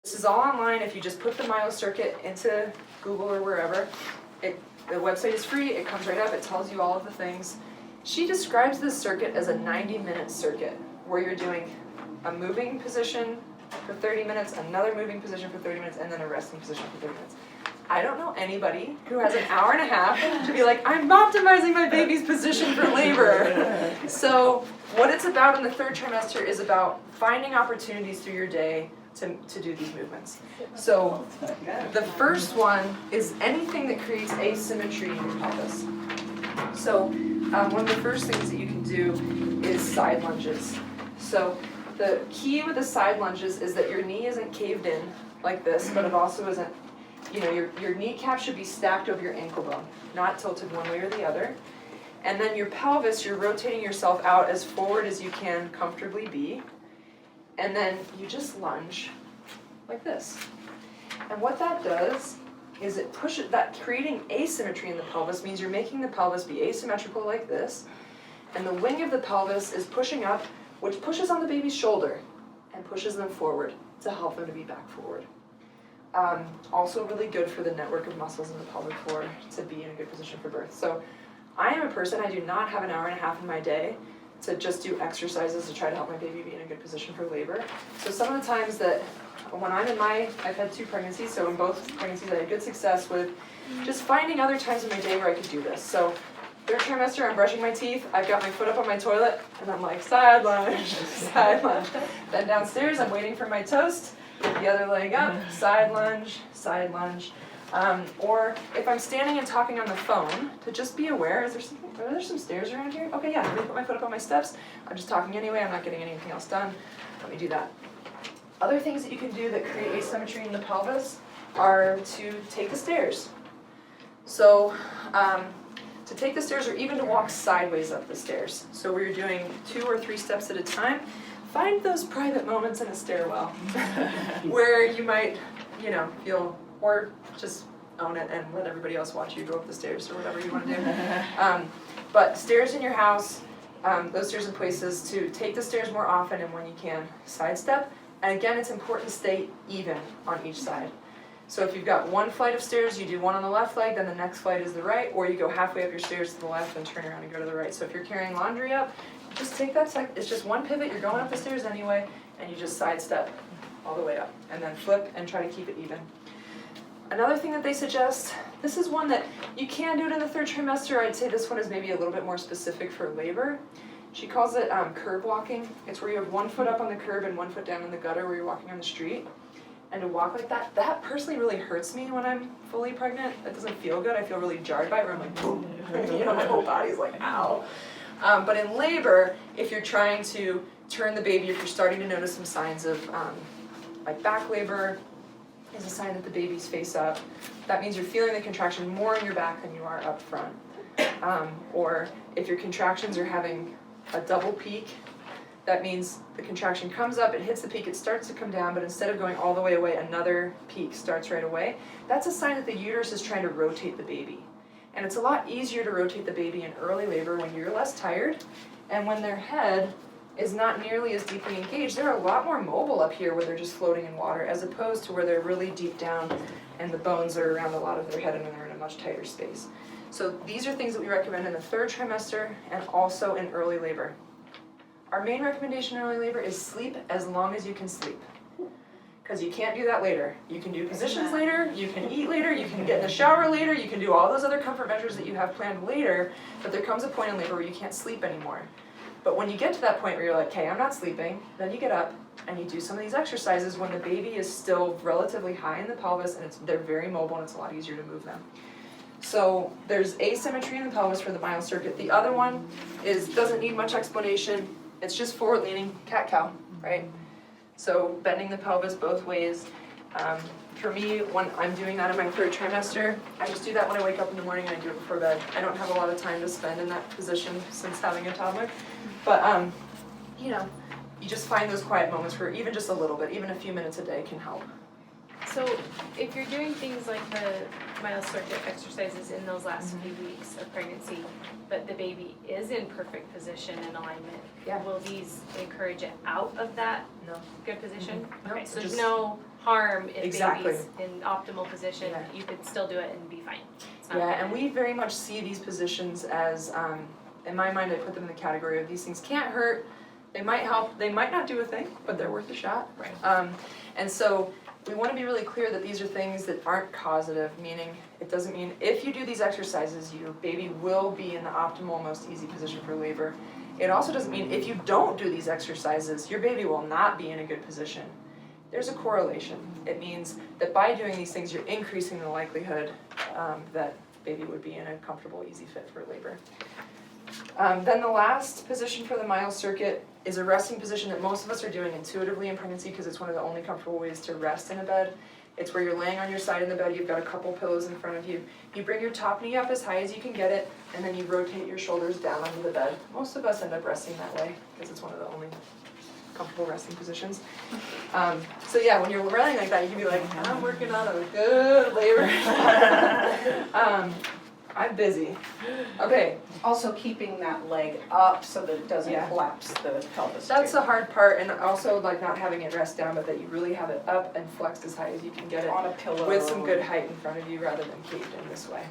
This is all online. If you just put the myo circuit into Google or wherever, the website is free, it comes right up, it tells you all of the things. She describes this circuit as a 90-minute circuit, where you're doing a moving position for 30 minutes, another moving position for 30 minutes, and then a resting position for 30 minutes. I don't know anybody who has an hour and a half to be like, I'm optimizing my baby's position for labor. So what it's about in the third trimester is about finding opportunities through your day to do these movements. So the first one is anything that creates asymmetry in your pelvis. So one of the first things that you can do is side lunges. So the key with the side lunges is that your knee isn't caved in like this, but it also isn't, you know, your kneecap should be stacked over your ankle bone, not tilted one way or the other. And then your pelvis, you're rotating yourself out as forward as you can comfortably be. And then you just lunge like this. And what that does is it pushes, that creating asymmetry in the pelvis means you're making the pelvis be asymmetrical like this, and the wing of the pelvis is pushing up, which pushes on the baby's shoulder and pushes them forward to help them to be back forward. Also really good for the network of muscles in the pelvic floor to be in a good position for birth. So I am a person, I do not have an hour and a half in my day to just do exercises to try to help my baby be in a good position for labor. So some of the times that when I'm in I've had 2 pregnancies, so in both pregnancies I had good success with just finding other times in my day where I could do this. So 3rd trimester, I'm brushing my teeth, I've got my foot up on my toilet, and I'm like, side lunge, side lunge. Then downstairs, I'm waiting for my toast, get the other leg up, side lunge, side lunge. Or if I'm standing and talking on the phone, to just be aware, are there some stairs around here? Okay, yeah, let me put my foot up on my steps. I'm just talking anyway, I'm not getting anything else done. Let me do that. Other things that you can do that create asymmetry in the pelvis are to take the stairs. So, to take the stairs or even to walk sideways up the stairs. So where you're doing 2 or 3 steps at a time, find those private moments in a stairwell where you might, you know, feel, or just own it and let everybody else watch you go up the stairs or whatever you want to do. But stairs in your house, those stairs in places to take the stairs more often and when you can, sidestep. And again, it's important to stay even on each side. So if you've got 1 flight of stairs, you do 1 on the left leg, then the next flight is the right, or you go halfway up your stairs to the left and turn around and go to the right. So if you're carrying laundry up, just take that it's just 1 pivot, you're going up the stairs anyway, and you just sidestep all the way up. And then flip and try to keep it even. Another thing that they suggest, this is one that you can do it in the 3rd trimester. I'd say this one is maybe a little bit more specific for labor. She calls it curb walking. It's where you have 1 foot up on the curb and 1 foot down in the gutter where you're walking on the street. And to walk like that personally really hurts me when I'm fully pregnant. It doesn't feel good. I feel really jarred by it where I'm like, boom. You know, my whole body's like, ow. But in labor, if you're trying to turn the baby, if you're starting to notice some signs of like back labor, is a sign that the baby's face up. That means you're feeling the contraction more in your back than you are up front. Or if your contractions are having a double peak, that means the contraction comes up, it hits the peak, it starts to come down, but instead of going all the way away, another peak starts right away. That's a sign that the uterus is trying to rotate the baby. And it's a lot easier to rotate the baby in early labor when you're less tired, and when their head is not nearly as deeply engaged. They're a lot more mobile up here where they're just floating in water, as opposed to where they're really deep down and the bones are around a lot of their head and they're in a much tighter space. So these are things that we recommend in the 3rd trimester and also in early labor. Our main recommendation in early labor is sleep as long as you can sleep. Because you can't do that later. You can do positions later, you can eat later, you can get in the shower later, you can do all those other comfort measures that you have planned later, but there comes a point in labor where you can't sleep anymore. But when you get to that point where you're like, okay, I'm not sleeping, then you get up and you do some of these exercises when the baby is still relatively high in the pelvis and they're very mobile and it's a lot easier to move them. So there's asymmetry in the pelvis for the myo circuit. The other one doesn't need much explanation. It's just forward leaning cat-cow, right? So bending the pelvis both ways. For me, when I'm doing that in my 3rd trimester, I just do that when I wake up in the morning and I do it before bed. I don't have a lot of time to spend in that position since having a toddler. But, you know, you just find those quiet moments where even just a little bit, even a few minutes a day can help. So if you're doing things like the myo circuit exercises in those last few weeks of pregnancy, but the baby is in perfect position and alignment, will these encourage it out of that good position? No, Okay, so just no harm if Exactly. baby's in optimal position. Yeah. You could still do it and be fine. It's not Yeah, gonna- and we very much see these positions as, in my mind, I put them in the category of these things can't hurt, they might help, they might not do a thing, but they're worth a shot. Right. And so we want to be really clear that these are things that aren't causative, meaning it doesn't mean if you do these exercises, your baby will be in the optimal, most easy position for labor. It also doesn't mean if you don't do these exercises, your baby will not be in a good position. There's a correlation. It means that by doing these things, you're increasing the likelihood that baby would be in a comfortable, easy fit for labor. Then the last position for the mile circuit is a resting position that most of us are doing intuitively in pregnancy because it's one of the only comfortable ways to rest in a bed. It's where you're laying on your side in the bed, you've got a couple pillows in front of you. You bring your top knee up as high as you can get it, and then you rotate your shoulders down onto the bed. Most of us end up resting that way because it's one of the only comfortable resting positions. So yeah, when you're running like that, you can be like, I'm working on a good labor. I'm busy. Okay, Also keeping that leg up so that it doesn't Yeah. collapse the pelvis. that's too. the hard part, and also like not having it rest down, but that you really have it up and flexed as high as you can get it On a pillow. with some good height in front of you rather than caved in this way.